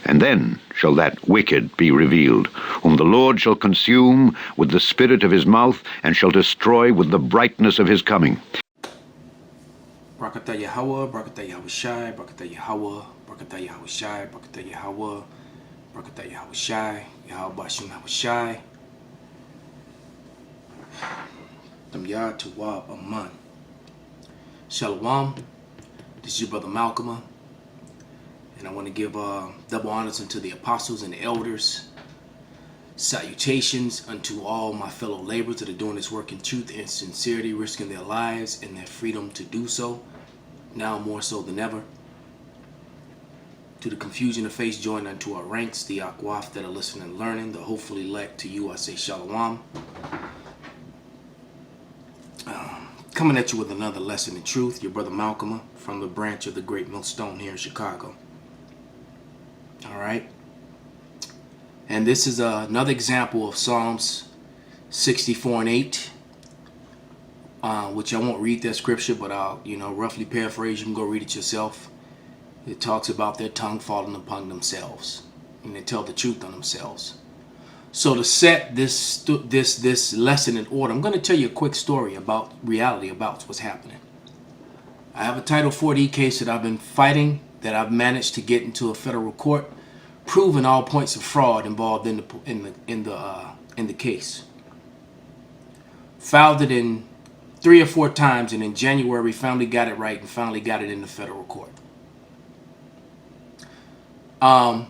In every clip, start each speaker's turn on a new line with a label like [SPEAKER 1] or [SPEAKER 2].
[SPEAKER 1] And then shall that wicked be revealed, whom the Lord shall consume with the spirit of his mouth, and shall destroy with the brightness of his coming.
[SPEAKER 2] Barakatah Yahweh, Barakatah Yahushai, Barakatah Yahweh, Barakatah Yahushai, Barakatah Yahweh, Barakatah Yahushai, Yahweh Bashim Yahushai. Yah Tawab Aman. Shalom. This is your brother Malcolm. And I want to give double honors unto the apostles and the elders. Salutations unto all my fellow laborers that are doing this work in truth and sincerity, risking their lives and their freedom to do so, now more so than ever. To the confusion of face joined unto our ranks, the akwaf that are listening and learning, the hopefully elect, to you I say shalom. Coming at you with another lesson in truth, your brother Malcolm from the branch of the Great Millstone here in Chicago. All right. And this is another example of Psalms 64 and 8, which I won't read that scripture, but I'll, roughly paraphrase. You can go read it yourself. It talks about their tongue falling upon themselves, and they tell the truth on themselves. So to set this lesson in order, I'm going to tell you a quick story about reality, about what's happening. I have a Title 4D case that I've been fighting, that I've managed to get into a federal court, proving all points of fraud involved in the case. Filed it in 3 or 4 times, and in January finally got it right and finally got it in the federal court.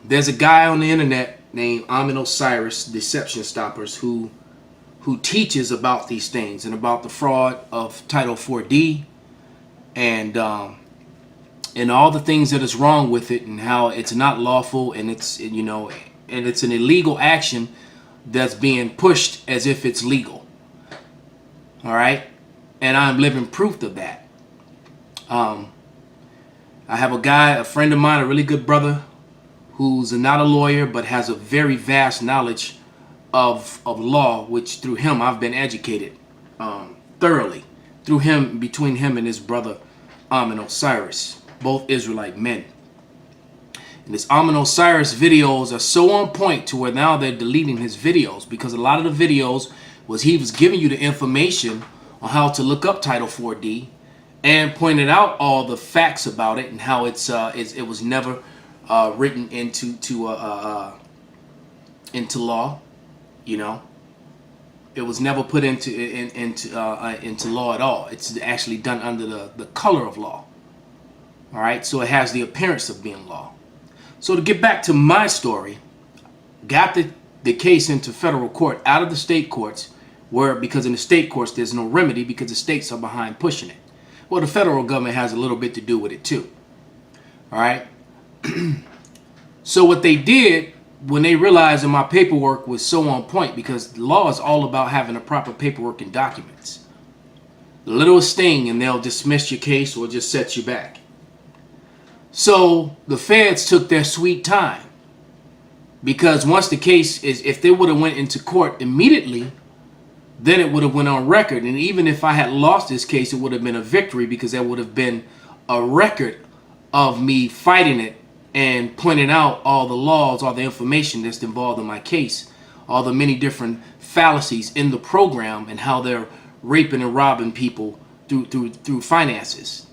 [SPEAKER 2] There's a guy on the internet named Osiris Deception Stoppers who teaches about these things and about the fraud of Title 4D and all the things that is wrong with it, and how it's not lawful, and it's and it's an illegal action that's being pushed as if it's legal. All right, and I'm living proof of that. I have a friend of mine, a really good brother, who's not a lawyer but has a very vast knowledge of law, which through him I've been educated thoroughly. Through him, between him and his brother Osiris, both Israelite men. And this Osiris videos are so on point to where now they're deleting his videos, because a lot of the videos he was giving you the information on how to look up Title 4D and pointed out all the facts about it and how it was never written into law. It was never put into law at all. It's actually done under the color of law. All right, so it has the appearance of being law. So to get back to my story, got the case into federal court out of the state courts, because in the state courts there's no remedy because the states are behind pushing it. Well, the federal government has a little bit to do with it too. All right. So what they did, when they realized that my paperwork was so on point, because the law is all about having the proper paperwork and documents. The littlest thing and they'll dismiss your case or just set you back. So the feds took their sweet time, because once the case if they would have went into court immediately, then it would have went on record. And even if I had lost this case, it would have been a victory, because there would have been a record of me fighting it and pointing out all the laws, all the information that's involved in my case, all the many different fallacies in the program, and how they're raping and robbing people through finances.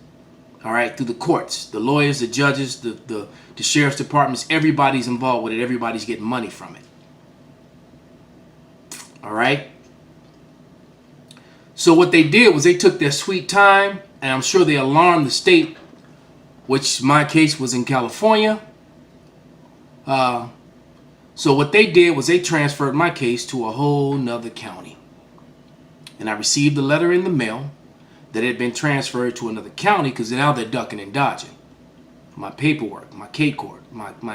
[SPEAKER 2] All right, through the courts, the lawyers, the judges, the sheriff's departments, everybody's involved with it. Everybody's getting money from it. All right. So what they did was they took their sweet time, and I'm sure they alarmed the state, which my case was in California. So what they did was they transferred my case to a whole nother county. And I received a letter in the mail that had been transferred to another county, because now they're ducking and dodging my paperwork, my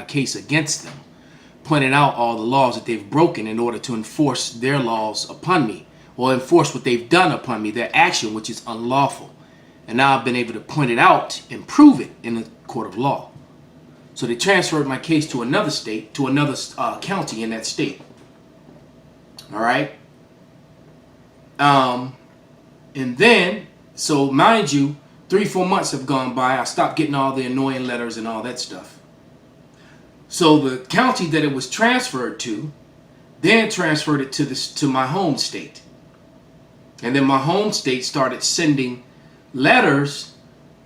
[SPEAKER 2] case against them, pointing out all the laws that they've broken in order to enforce their laws upon me, or enforce what they've done upon me, their action, which is unlawful. And now I've been able to point it out and prove it in the court of law. So they transferred my case to another state, to another county in that state. All right. And then, so mind you, 3-4 months have gone by. I stopped getting all the annoying letters and all that stuff. So the county that it was transferred to then transferred it to my home state. And then my home state started sending letters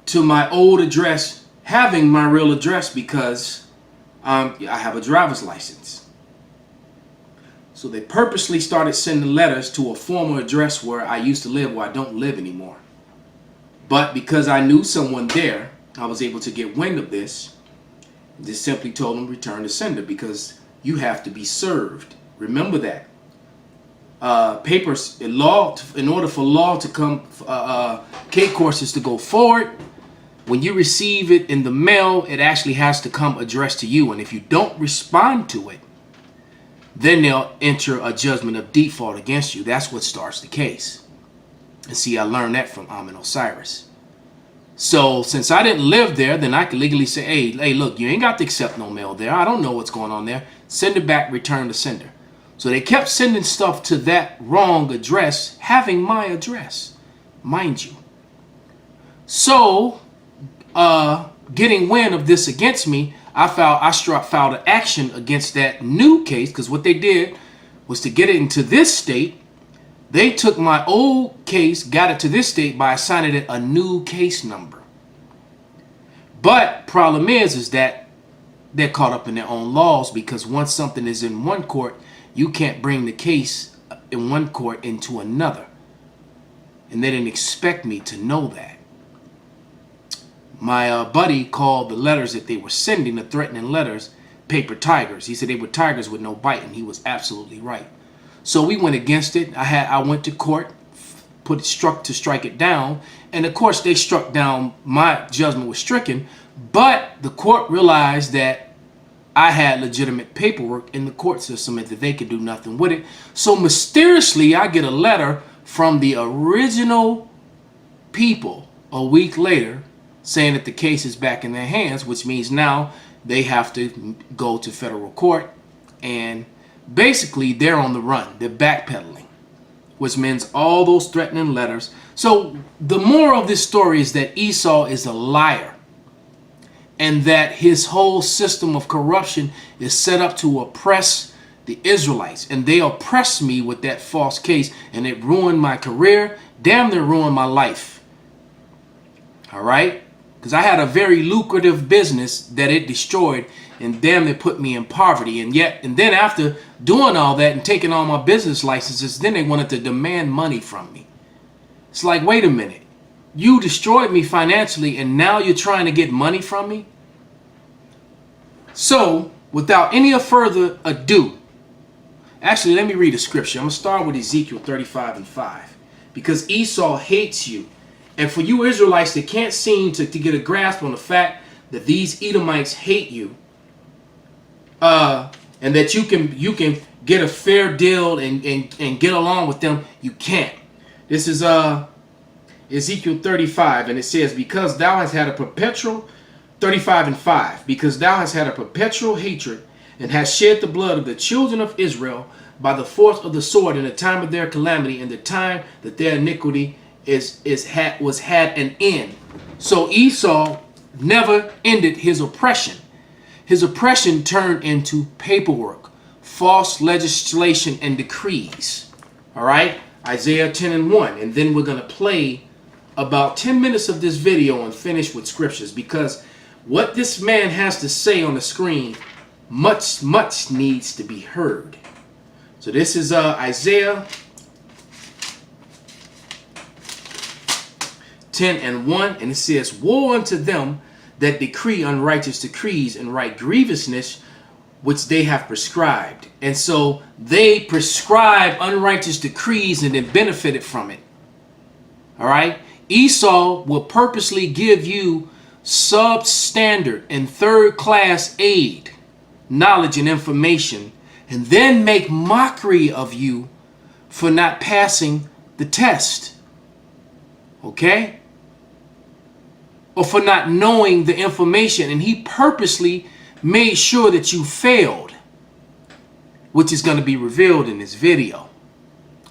[SPEAKER 2] to my old address, having my real address, because I have a driver's license. So they purposely started sending letters to a former address where I used to live, where I don't live anymore. But because I knew someone there, I was able to get wind of this. Just simply told them return to sender, because you have to be served. Remember that. Papers, law, in order for law to come, K courses to go forward, when you receive it in the mail, it actually has to come addressed to you. And if you don't respond to it, then they'll enter a judgment of default against you. That's what starts the case. And see, I learned that from Osiris. So since I didn't live there, then I could legally say, hey, look, you ain't got to accept no mail there. I don't know what's going on there. Send it back, return to sender. So they kept sending stuff to that wrong address, having my address, mind you. So, getting wind of this against me, I filed an action against that new case, because what they did was to get it into this state. They took my old case, got it to this state by assigning it a new case number. But problem is that they're caught up in their own laws, because once something is in one court, you can't bring the case in one court into another. And they didn't expect me to know that. My buddy called the letters that they were sending, the threatening letters, paper tigers. He said they were tigers with no bite, and he was absolutely right. So we went against it. I went to court, struck to strike it down, and of course they struck down. My judgment was stricken, but the court realized that I had legitimate paperwork in the court system and that they could do nothing with it. So mysteriously, I get a letter from the original people a week later saying that the case is back in their hands, which means now they have to go to federal court, and basically they're on the run. They're backpedaling, which means all those threatening letters. So the moral of this story is that Esau is a liar, and that his whole system of corruption is set up to oppress the Israelites. And they oppressed me with that false case, and it ruined my career, damn near ruined my life. All right? Because I had a very lucrative business that it destroyed, and damn, it put me in poverty. And then after doing all that and taking all my business licenses, then they wanted to demand money from me. It's like, wait a minute. You destroyed me financially, and now you're trying to get money from me? So, without any further ado, actually, let me read a scripture. I'm going to start with Ezekiel 35:5. Because Esau hates you. And for you Israelites that can't seem to get a grasp on the fact that these Edomites hate you, and that you can get a fair deal and get along with them, you can't. This is Ezekiel 35, and it says, because thou hast had a perpetual, 35:5, because thou hast had a perpetual hatred, and hast shed the blood of the children of Israel by the force of the sword in the time of their calamity, in the time that their iniquity was had an end. So Esau never ended his oppression. His oppression turned into paperwork, false legislation, and decrees. All right, Isaiah 10:1, and then we're going to play about 10 minutes of this video and finish with scriptures, because what this man has to say on the screen, much needs to be heard. So this is Isaiah 10:1, and it says, woe unto them that decree unrighteous decrees and write grievousness which they have prescribed. And so they prescribe unrighteous decrees and then benefited from it. All right, Esau will purposely give you substandard and third-class aid, knowledge, and information, and then make mockery of you for not passing the test. Okay? Or for not knowing the information, and he purposely made sure that you failed, which is going to be revealed in this video.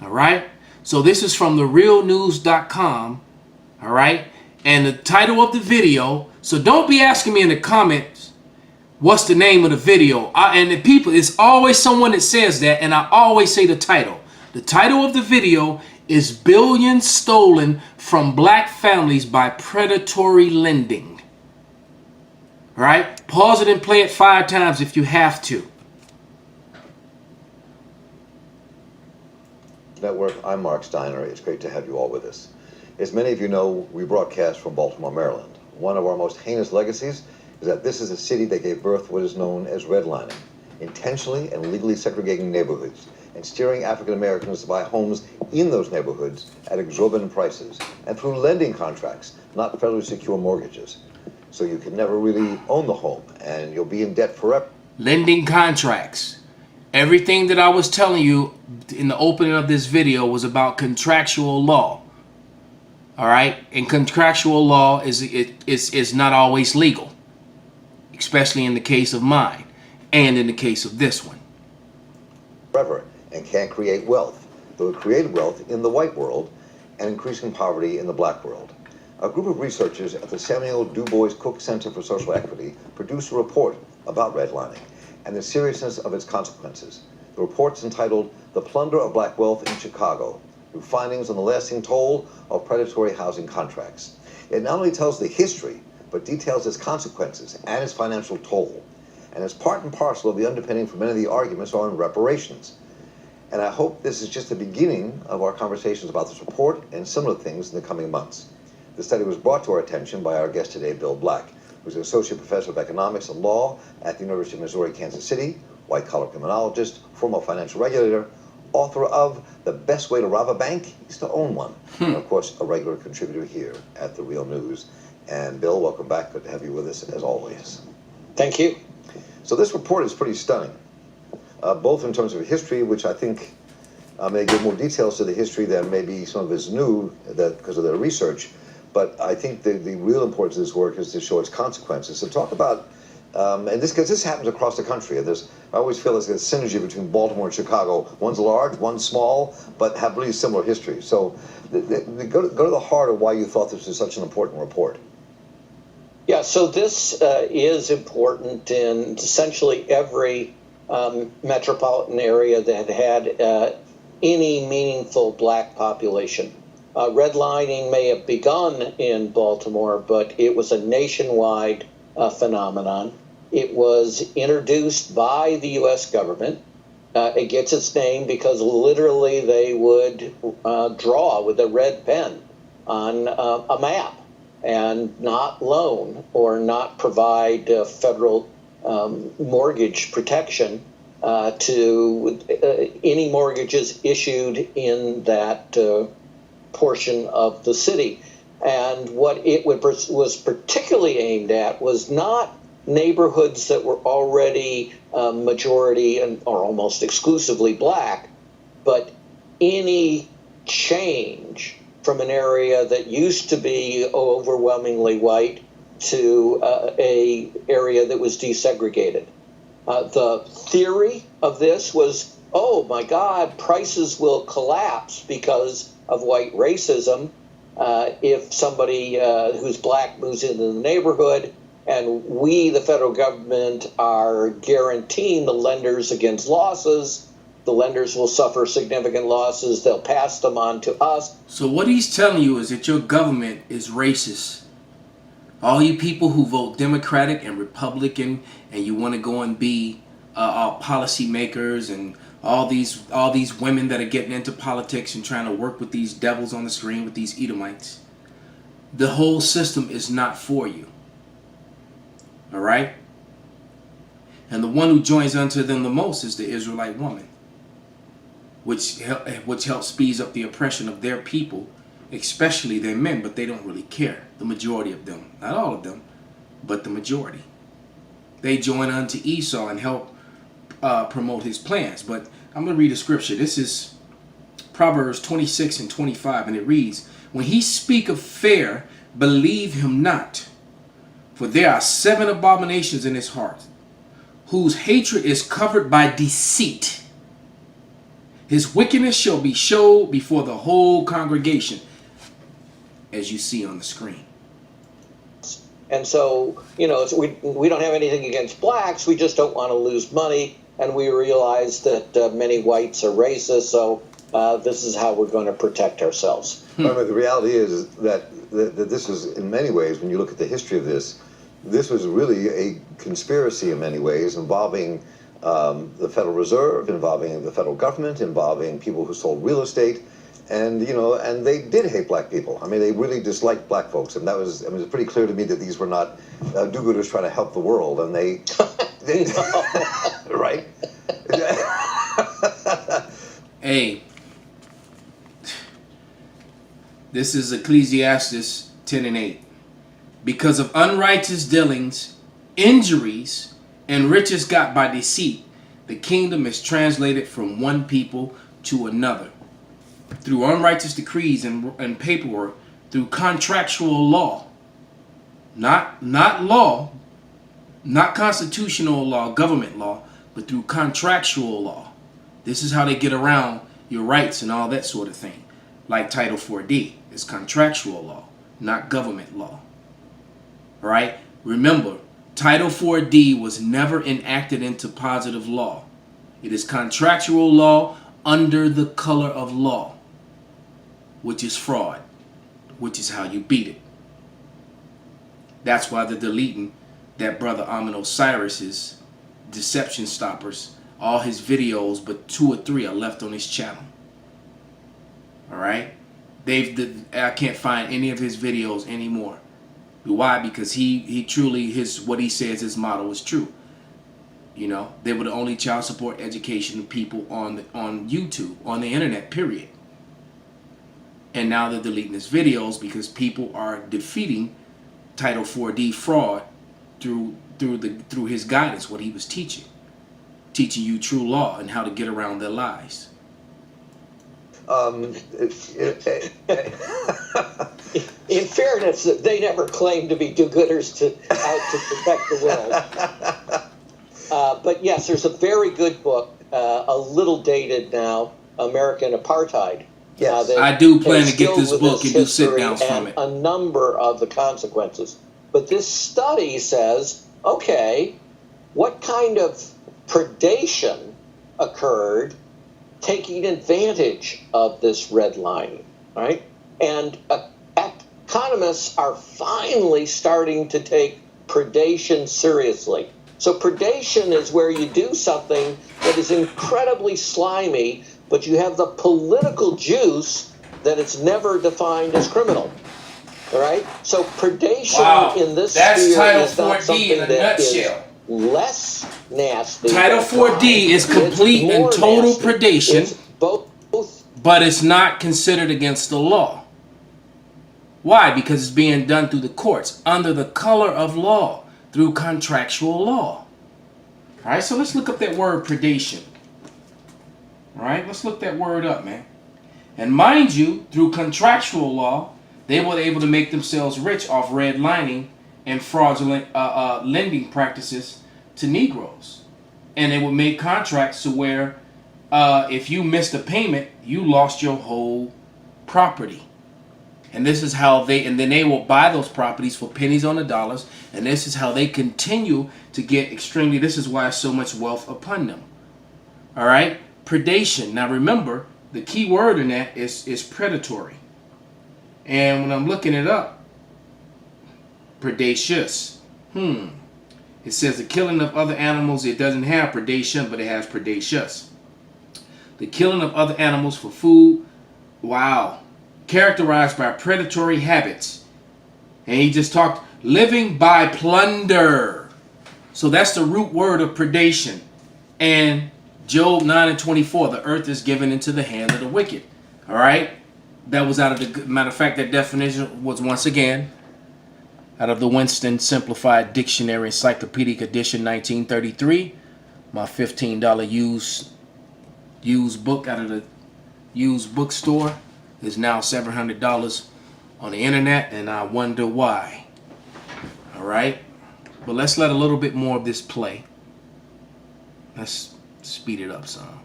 [SPEAKER 2] All right? So this is from therealnews.com. All right? And the title of the video, so don't be asking me in the comments, What's the name of the video? And the people, it's always someone that says that, and I always say the title. The title of the video is Billions Stolen from Black Families by Predatory Lending. All right? Pause it and play it 5 times if you have to.
[SPEAKER 3] Network, I'm Mark Steiner. It's great to have you all with us. As many of you know, we broadcast from Baltimore, Maryland. One of our most heinous legacies is that this is a city that gave birth to what is known as redlining, intentionally and legally segregating neighborhoods and steering African Americans to buy homes in those neighborhoods at exorbitant prices and through lending contracts, not federally secure mortgages. So you can never really own the home and you'll be in debt forever.
[SPEAKER 2] Lending contracts. Everything that I was telling you in the opening of this video was about contractual law. All right? And contractual law is not always legal, especially in the case of mine and in the case of this one.
[SPEAKER 3] Forever, and can't create wealth, though it created wealth in the white world and increasing poverty in the black world. A group of researchers at the Samuel Du Bois Cook Center for Social Equity produced a report about redlining and the seriousness of its consequences. The report's entitled The Plunder of Black Wealth in Chicago, through findings on the lasting toll of predatory housing contracts. It not only tells the history, but details its consequences and its financial toll. And it's part and parcel of the underpinning for many of the arguments on reparations. And I hope this is just the beginning of our conversations about this report and similar things in the coming months. The study was brought to our attention by our guest today, Bill Black, who's an associate professor of economics and law at the University of Missouri, Kansas City, white-collar criminologist, former financial regulator, author of The Best Way to Rob a Bank is to Own One, and of course a regular contributor here at The Real News. And Bill, welcome back. Good to have you with us as always.
[SPEAKER 4] Thank you.
[SPEAKER 3] So this report is pretty stunning, both in terms of history, which I think may give more details to the history than maybe some of us knew because of their research. But I think the real importance of this work is to show its consequences. So talk about, and this, because this happens across the country. I always feel there's a synergy between Baltimore and Chicago. One's large, one's small, but have really similar history. So go to the heart of why you thought this was such an important report.
[SPEAKER 4] Yeah, so this is important in essentially every metropolitan area that had any meaningful black population. Redlining may have begun in Baltimore, but it was a nationwide phenomenon. It was introduced by the U.S. government. It gets its name because literally they would draw with a red pen on a map and not loan or not provide federal mortgage protection to any mortgages issued in that portion of the city. And what it was particularly aimed at was not neighborhoods that were already majority or almost exclusively black, but any change from an area that used to be overwhelmingly white to a area that was desegregated. The theory of this was, oh my God, prices will collapse because of white racism if somebody who's black moves into the neighborhood, and we, the federal government, are guaranteeing the lenders against losses. The lenders will suffer significant losses. They'll pass them on to us.
[SPEAKER 2] So what he's telling you is that your government is racist. All you people who vote Democratic and Republican and you want to go and be policy makers and all these women that are getting into politics and trying to work with these devils on the screen with these Edomites, the whole system is not for you. All right? And the one who joins unto them the most is the Israelite woman, which helps speeds up the oppression of their people, especially their men, but they don't really care. The majority of them, not all of them, but the majority. They join unto Esau and help promote his plans. But I'm going to read a scripture. This is Proverbs 26 and 25, and it reads, "When he speak of fair, believe him not, for there are 7 abominations in his heart, whose hatred is covered by deceit. His wickedness shall be showed before the whole congregation," as you see on the screen.
[SPEAKER 4] And so, we don't have anything against blacks. We just don't want to lose money. And we realize that many whites are racist. So this is how we're going to protect ourselves.
[SPEAKER 3] But the reality is that this is, in many ways, when you look at the history of this was really a conspiracy in many ways involving the Federal Reserve, involving the federal government, involving people who sold real estate. And, and they did hate black people. I mean, they really disliked black folks. And it was pretty clear to me that these were not do-gooders trying to help the world. And they right?
[SPEAKER 2] Hey, this is Ecclesiastes 10:8. Because of unrighteous dealings, injuries, and riches got by deceit, the kingdom is translated from one people to another. Through unrighteous decrees and paperwork, through contractual law, not law, not constitutional law, government law, but through contractual law. This is how they get around your rights and all that sort of thing. Like Title 4D, it's contractual law, not government law. All right? Remember, Title 4D was never enacted into positive law. It is contractual law under the color of law, which is fraud, which is how you beat it. That's why they're deleting that brother Amon Osiris's deception stoppers, all his videos, but 2 or 3 are left on his channel. All right? I can't find any of his videos anymore. Why? Because he truly, what he says, his motto is true. They were the only child support education people on YouTube, on the internet, period. And now they're deleting his videos because people are defeating Title 4D fraud through his guidance, what he was teaching you true law and how to get around their lies.
[SPEAKER 4] In fairness, they never claimed to be do-gooders out to protect the world. But yes, there's a very good book, a little dated now, American Apartheid.
[SPEAKER 3] Yes,
[SPEAKER 2] I do plan to get this book and do sit-downs from it.
[SPEAKER 4] A number of the consequences. But this study says, okay, what kind of predation occurred taking advantage of this redlining, right? And economists are finally starting to take predation seriously. So predation is where you do something that is incredibly slimy, but you have the political juice that it's never defined as criminal. All right? So predation in this sphere is not something that is less nasty.
[SPEAKER 2] Title 4D is complete and total predation, but it's not considered against the law. Why? Because it's being done through the courts, under the color of law, through contractual law. All right, so let's look up that word predation. All right, let's look that word up, man. And mind you, through contractual law, they were able to make themselves rich off redlining and fraudulent lending practices to Negroes. And they would make contracts to where if you missed a payment, you lost your whole property. And this is how then they will buy those properties for pennies on the dollars. And this is how they continue to get this is why so much wealth upon them. All right? Predation. Now remember, the key word in that is predatory. And when I'm looking it up, predacious. It says the killing of other animals. It doesn't have predation, but it has predacious. The killing of other animals for food. Wow. Characterized by predatory habits. And he just talked living by plunder. So that's the root word of predation. And Job 9:24, the earth is given into the hand of the wicked. All right? That was out of the, matter of fact, that definition was once again out of the Winston Simplified Dictionary Encyclopedic Edition 1933. My $15 used book out of the used bookstore is now $700 on the internet, and I wonder why. All right? But let's let a little bit more of this play. Let's speed it up some.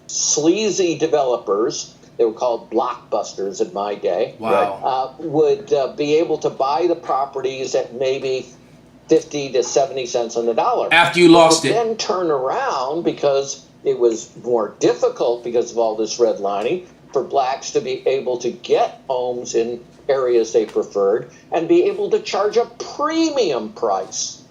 [SPEAKER 4] Sleazy developers they were called blockbusters in my day,
[SPEAKER 2] Wow.
[SPEAKER 4] would be able to buy the properties at maybe 50 to 70 cents on the dollar.
[SPEAKER 2] After you lost it.
[SPEAKER 4] Then turn around, because it was more difficult because of all this redlining, for blacks to be able to get homes in areas they preferred and be able to charge a premium price.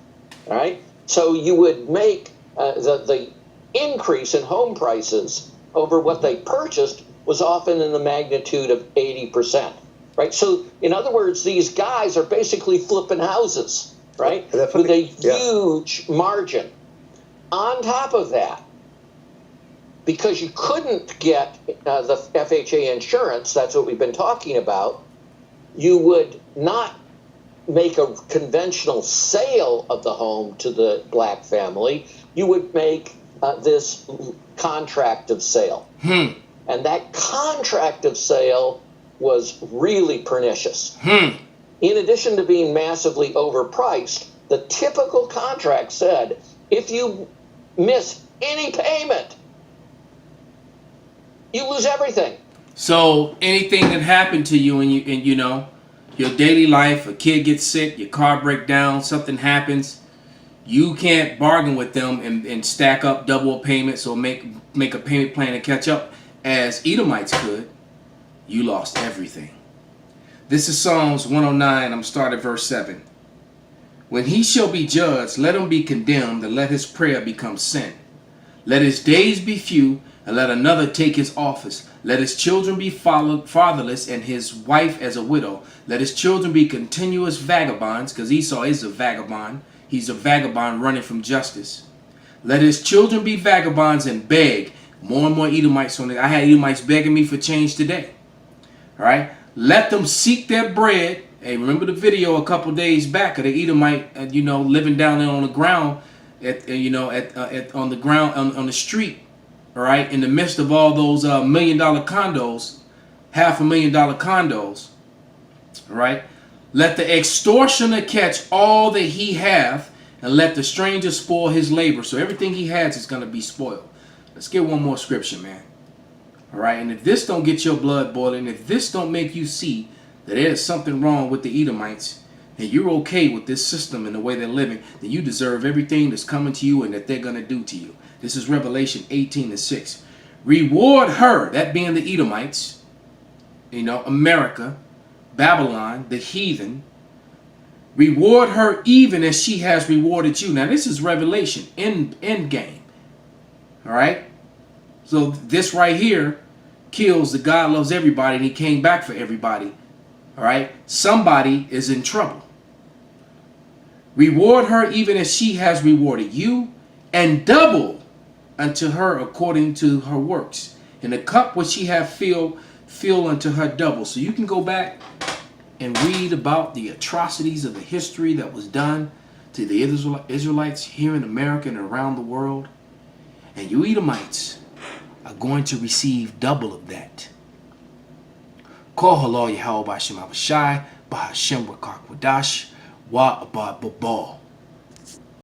[SPEAKER 4] All right? So you would make the increase in home prices over what they purchased was often in the magnitude of 80%. Right? So, in other words, these guys are basically flipping houses, right? With a huge margin. On top of that, because you couldn't get the FHA insurance, that's what we've been talking about, you would not make a conventional sale of the home to the black family. You would make this contract of sale. And that contract of sale was really pernicious. In addition to being massively overpriced, the typical contract said, if you miss any payment, you lose everything.
[SPEAKER 2] So anything that happened to you and you know, your daily life, a kid gets sick, your car breaks down, something happens, you can't bargain with them and stack up double payments or make a payment plan to catch up as Edomites could. You lost everything. This is Psalms 109. I'm starting at verse 7. When he shall be judged, let him be condemned, and let his prayer become sin. Let his days be few, and let another take his office. Let his children be fatherless, and his wife as a widow. Let his children be continuous vagabonds, because Esau is a vagabond. He's a vagabond running from justice. Let his children be vagabonds and beg. More and more Edomites on it. I had Edomites begging me for change today. All right. Let them seek their bread. Hey, remember the video a couple days back of the Edomite, living down there on the ground, on the ground on the street. All right, in the midst of all those $1 million condos, $500,000 condos. All right. Let the extortioner catch all that he hath, and let the stranger spoil his labor. So everything he has is going to be spoiled. Let's get one more scripture, man. All right, and if this don't get your blood boiling, if this don't make you see that there's something wrong with the Edomites, and you're okay with this system and the way they're living, then you deserve everything that's coming to you and that they're going to do to you. This is Revelation 18:6. Reward her, that being the Edomites, America, Babylon, the heathen. Reward her even as she has rewarded you. Now this is Revelation, end game. All right. So this right here kills the God loves everybody and he came back for everybody. All right. Somebody is in trouble. Reward her even as she has rewarded you, and double unto her according to her works. And the cup which she hath filled, fill unto her double. So you can go back and read about the atrocities of the history that was done to the Israelites here in America and around the world. And you Edomites are going to receive double of that. Call halal Yahweh B'Shem Abishai, B'Hashem Rakak Wadash, Wa Abad Babal.